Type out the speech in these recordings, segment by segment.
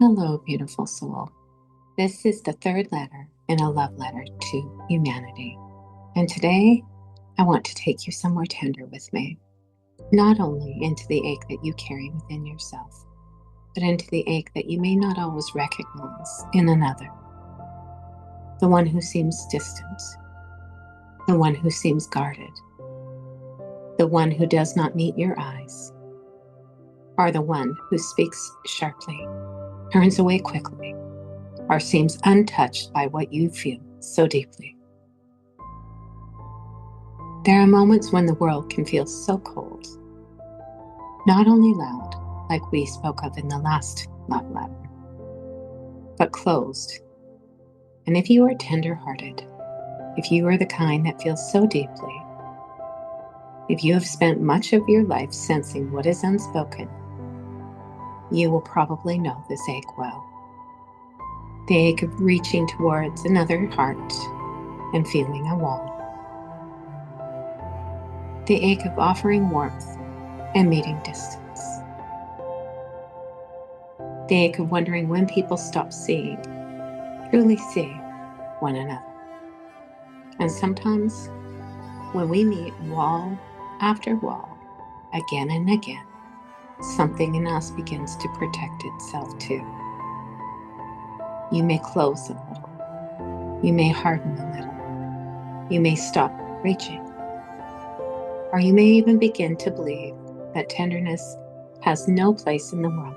Hello, beautiful soul. This is the third letter in a love letter to humanity. And today, I want to take you somewhere tender with me, not only into the ache that you carry within yourself, but into the ache that you may not always recognize in another. The one who seems distant, the one who seems guarded, the one who does not meet your eyes, or the one who speaks sharply, turns away quickly, or seems untouched by what you feel so deeply. There are moments when the world can feel so cold, not only loud, like we spoke of in the last love letter, but closed. And if you are tender-hearted, if you are the kind that feels so deeply, if you have spent much of your life sensing what is unspoken, you will probably know this ache well. The ache of reaching towards another heart and feeling a wall. The ache of offering warmth and meeting distance. The ache of wondering when people stop seeing, truly see one another. And sometimes when we meet wall after wall, again and again, something in us begins to protect itself too. You may close a little. You may harden a little. You may stop reaching. Or you may even begin to believe that tenderness has no place in the world.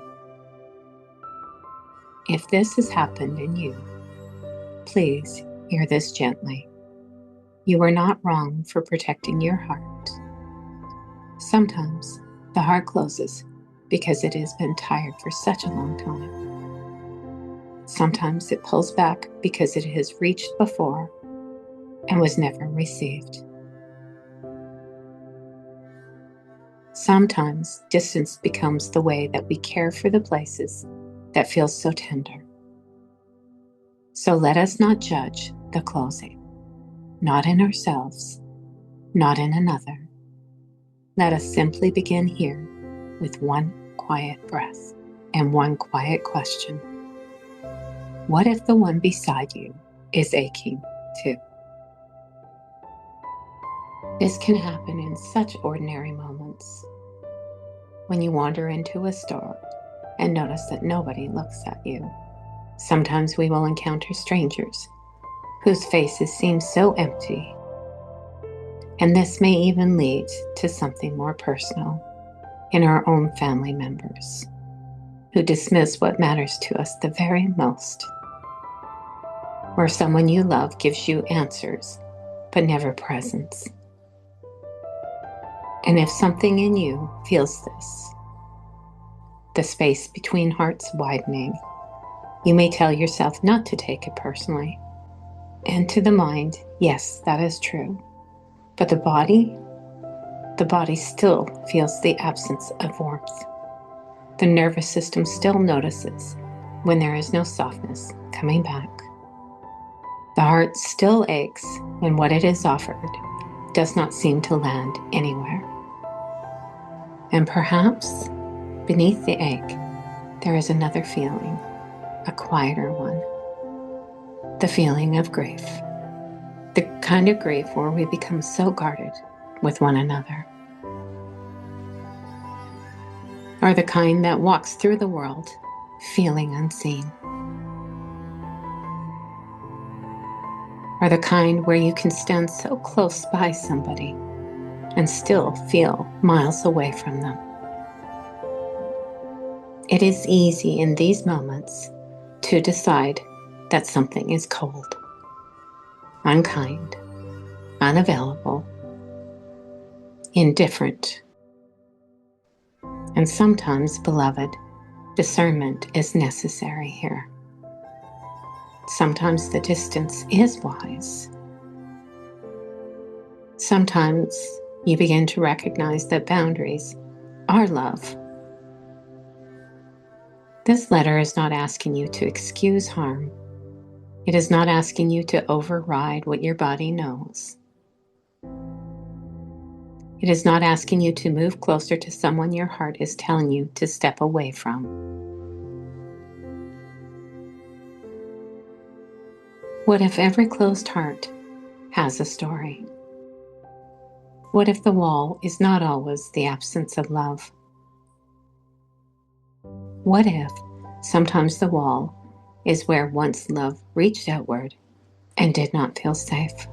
If this has happened in you, please hear this gently. You are not wrong for protecting your heart. Sometimes the heart closes because it has been tired for such a long time. Sometimes it pulls back because it has reached before and was never received. Sometimes distance becomes the way that we care for the places that feel so tender. So let us not judge the closing, not in ourselves, not in another. Let us simply begin here with one quiet breath and one quiet question. What if the one beside you is aching too? This can happen in such ordinary moments. When you wander into a store and notice that nobody looks at you. Sometimes we will encounter strangers whose faces seem so empty. And this may even lead to something more personal in our own family members who dismiss what matters to us the very most. Where someone you love gives you answers, but never presence. And if something in you feels this, the space between hearts widening, you may tell yourself not to take it personally. And to the mind, yes, that is true. But the body still feels the absence of warmth. The nervous system still notices when there is no softness coming back. The heart still aches when what it is offered does not seem to land anywhere. And perhaps beneath the ache, there is another feeling, a quieter one. The feeling of grief. The kind of grief where we become so guarded with one another. Or the kind that walks through the world feeling unseen. Or the kind where you can stand so close by somebody and still feel miles away from them. It is easy in these moments to decide that something is cold, unkind, unavailable, indifferent. And sometimes, beloved, discernment is necessary here. Sometimes the distance is wise. Sometimes you begin to recognize that boundaries are love. This letter is not asking you to excuse harm. It is not asking you to override what your body knows. It is not asking you to move closer to someone your heart is telling you to step away from. What if every closed heart has a story? What if the wall is not always the absence of love? What if sometimes the wall is where once love reached outward and did not feel safe?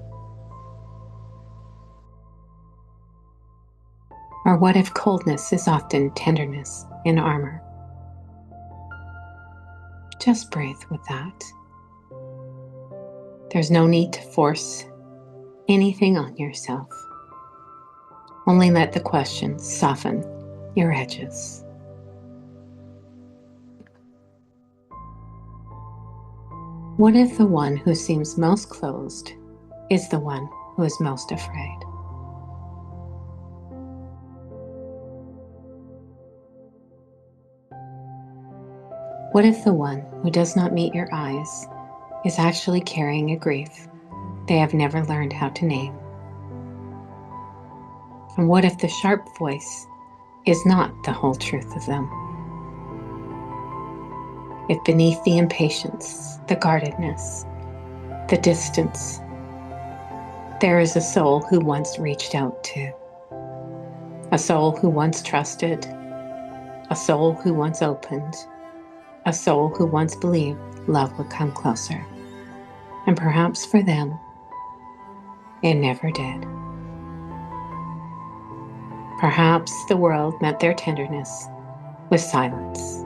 Or what if coldness is often tenderness in armor? Just breathe with that. There's no need to force anything on yourself. Only let the questions soften your edges. What if the one who seems most closed is the one who is most afraid? What if the one who does not meet your eyes is actually carrying a grief they have never learned how to name? And what if the sharp voice is not the whole truth of them? If beneath the impatience, the guardedness, the distance, there is a soul who once reached out to, a soul who once trusted, a soul who once opened, a soul who once believed love would come closer. And perhaps for them, it never did. Perhaps the world met their tenderness with silence.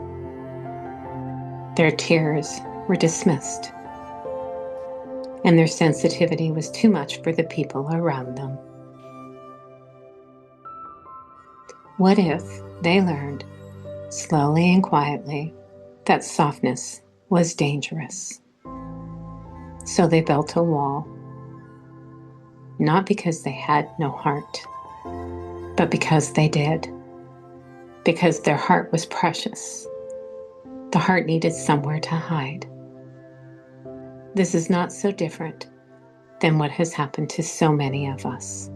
Their tears were dismissed, and their sensitivity was too much for the people around them. What if they learned, slowly and quietly, that softness was dangerous? So they built a wall, not because they had no heart, but because they did. Because their heart was precious. The heart needed somewhere to hide. This is not so different than what has happened to so many of us.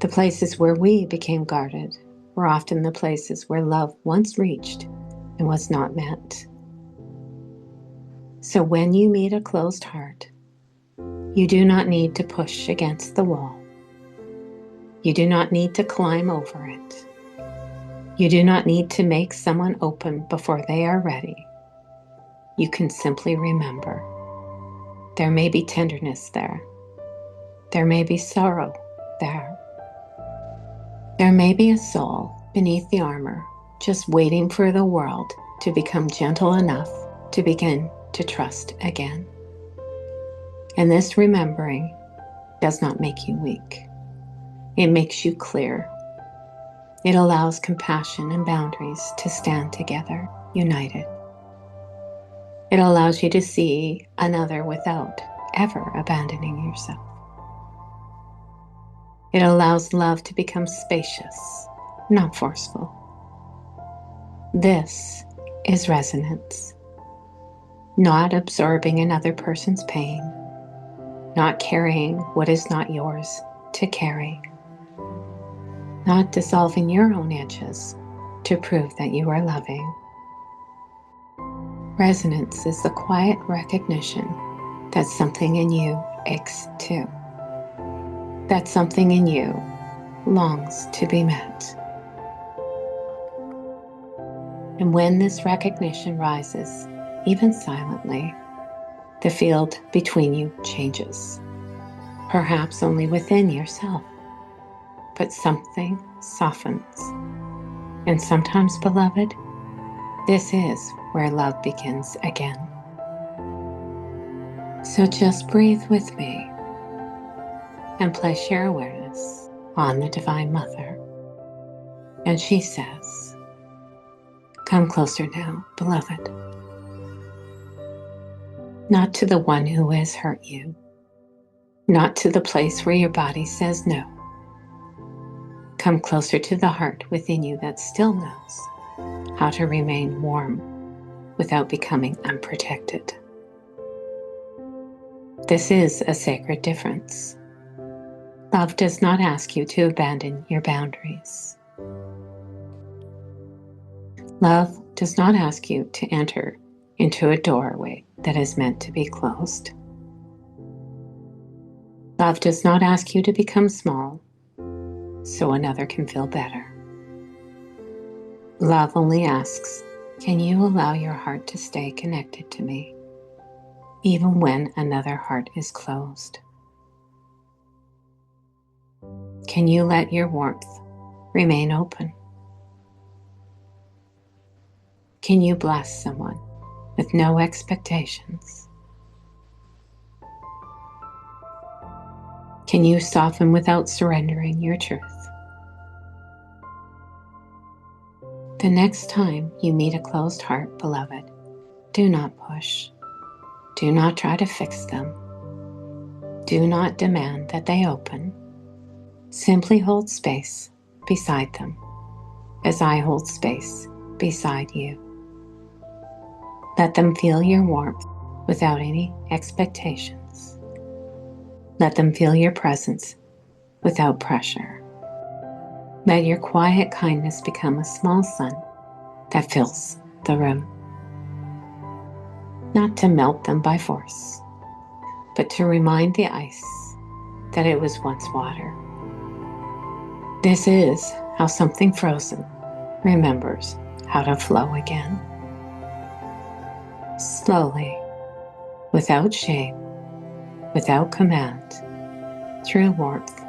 The places where we became guarded were often the places where love once reached and was not met. So when you meet a closed heart, you do not need to push against the wall. You do not need to climb over it. You do not need to make someone open before they are ready. You can simply remember. There may be tenderness there. There may be sorrow there. There may be a soul beneath the armor, just waiting for the world to become gentle enough to begin to trust again. And this remembering does not make you weak. It makes you clear. It allows compassion and boundaries to stand together, united. It allows you to see another without ever abandoning yourself. It allows love to become spacious, not forceful. This is resonance. Not absorbing another person's pain, not carrying what is not yours to carry, not dissolving your own edges to prove that you are loving. Resonance is the quiet recognition that something in you aches too, that something in you longs to be met. And when this recognition rises, even silently, the field between you changes, perhaps only within yourself, but something softens. And sometimes, beloved, this is where love begins again. So just breathe with me and place your awareness on the Divine Mother. And she says, come closer now, beloved. Not to the one who has hurt you, not to the place where your body says no. Come closer to the heart within you that still knows how to remain warm without becoming unprotected. This is a sacred difference. Love does not ask you to abandon your boundaries. Love does not ask you to enter into a doorway that is meant to be closed. Love does not ask you to become small so another can feel better. Love only asks, can you allow your heart to stay connected to me, even when another heart is closed? Can you let your warmth remain open? Can you bless someone with no expectations? Can you soften without surrendering your truth? The next time you meet a closed heart, beloved, do not push. Do not try to fix them. Do not demand that they open. Simply hold space beside them, as I hold space beside you. Let them feel your warmth without any expectations. Let them feel your presence without pressure. Let your quiet kindness become a small sun that fills the room. Not to melt them by force, but to remind the ice that it was once water. This is how something frozen remembers how to flow again. Slowly, without shame, without command, through warmth,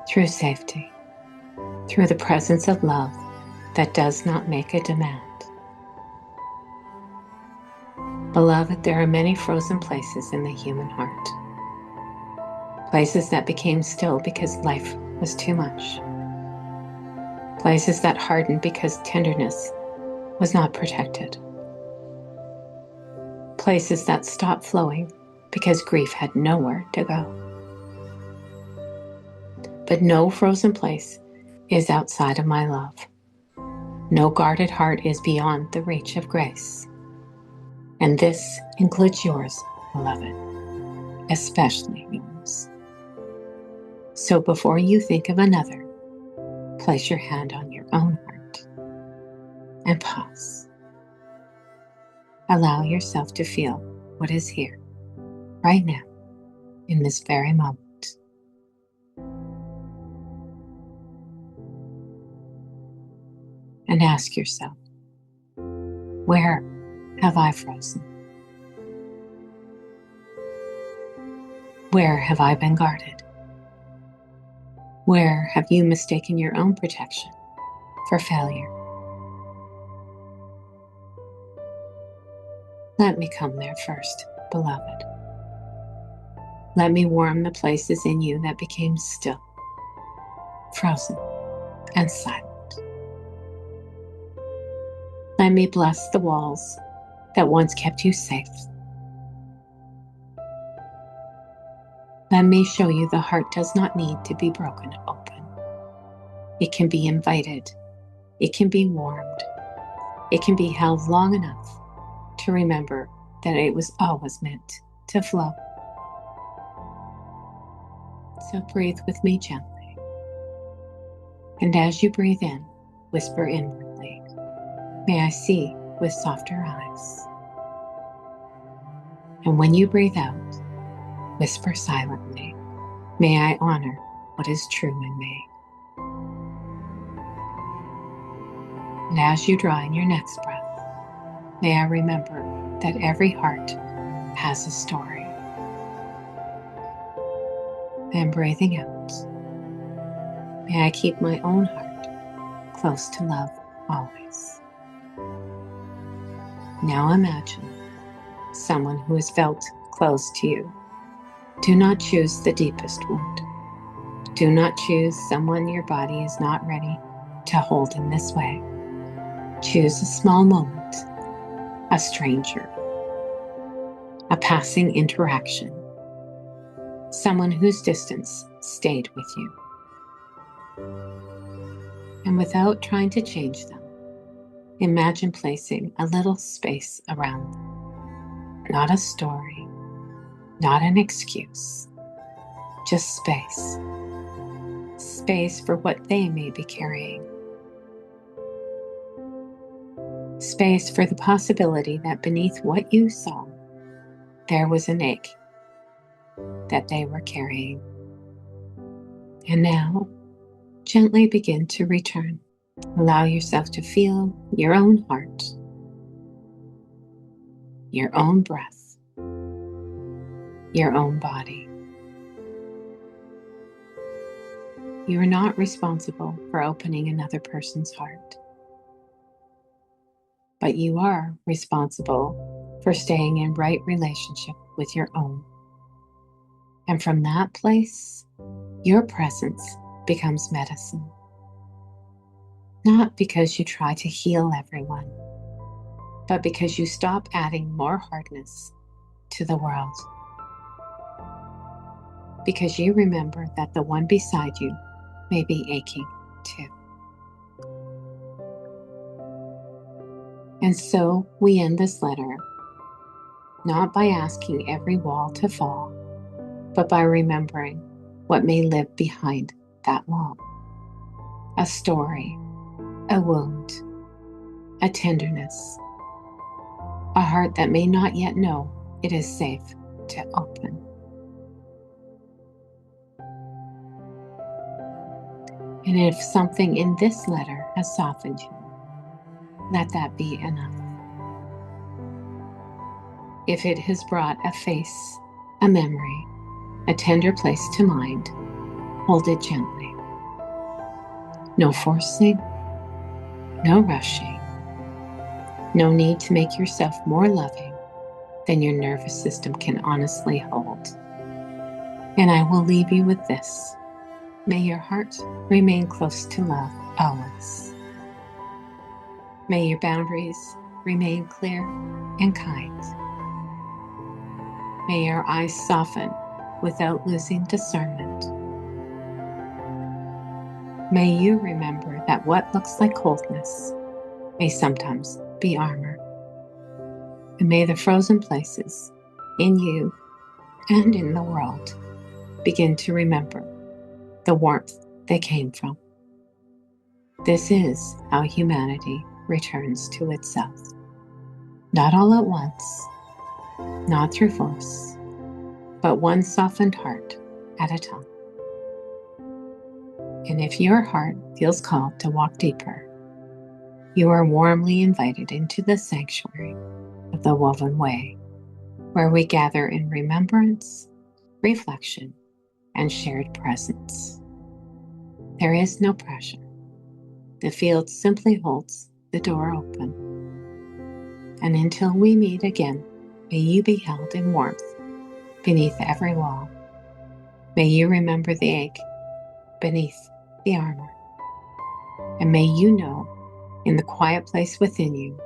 through safety, through the presence of love that does not make a demand. Beloved, there are many frozen places in the human heart. Places that became still because life was too much. Places that hardened because tenderness was not protected. Places that stopped flowing because grief had nowhere to go. But no frozen place is outside of my love. No guarded heart is beyond the reach of grace. And this includes yours, beloved, especially yours. So before you think of another, place your hand on your own heart and pause. Allow yourself to feel what is here, right now, in this very moment. And ask yourself, where have I frozen? Where have I been guarded? Where have you mistaken your own protection for failure? Let me come there first, beloved. Let me warm the places in you that became still, frozen, and silent. Let me bless the walls that once kept you safe. Let me show you the heart does not need to be broken open. It can be invited. It can be warmed. It can be held long enough to remember that it was always meant to flow. So breathe with me gently. And as you breathe in, whisper inwardly, may I see with softer eyes. And when you breathe out, whisper silently, may I honor what is true in me. And as you draw in your next breath, may I remember that every heart has a story. And breathing out, may I keep my own heart close to love always. Now imagine someone who has felt close to you. Do not choose the deepest wound. Do not choose someone your body is not ready to hold in this way. Choose a small moment, a stranger, a passing interaction, someone whose distance stayed with you. And without trying to change them, imagine placing a little space around them. Not a story, not an excuse, just space. Space for what they may be carrying. Space for the possibility that beneath what you saw, there was an ache that they were carrying. And now, gently begin to return. Allow yourself to feel your own heart, your own breath, your own body. You are not responsible for opening another person's heart, but you are responsible for staying in right relationship with your own. And from that place, your presence becomes medicine. Not because you try to heal everyone, but because you stop adding more hardness to the world. Because you remember that the one beside you may be aching too. And so we end this letter, not by asking every wall to fall, but by remembering what may live behind that wall. A story, a wound, a tenderness, a heart that may not yet know it is safe to open. And if something in this letter has softened you, let that be enough. If it has brought a face, a memory, a tender place to mind, hold it gently. No forcing, no rushing, no need to make yourself more loving than your nervous system can honestly hold. And I will leave you with this. May your heart remain close to love always. May your boundaries remain clear and kind. May your eyes soften without losing discernment. May you remember that what looks like coldness may sometimes be armor. And may the frozen places in you and in the world begin to remember the warmth they came from. This is how humanity returns to itself. Not all at once, not through force, but one softened heart at a time. And if your heart feels called to walk deeper, you are warmly invited into the sanctuary of the woven way, where we gather in remembrance, reflection, and shared presence. There is no pressure. The field simply holds the door open. And until we meet again, may you be held in warmth beneath every wall. May you remember the ache beneath the armor. And may you know, in the quiet place within you,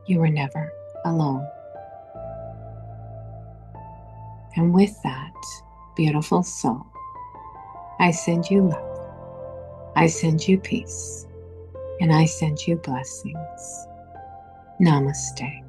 you were never alone. And with that, beautiful soul, I send you love. I send you peace. And I send you blessings. Namaste.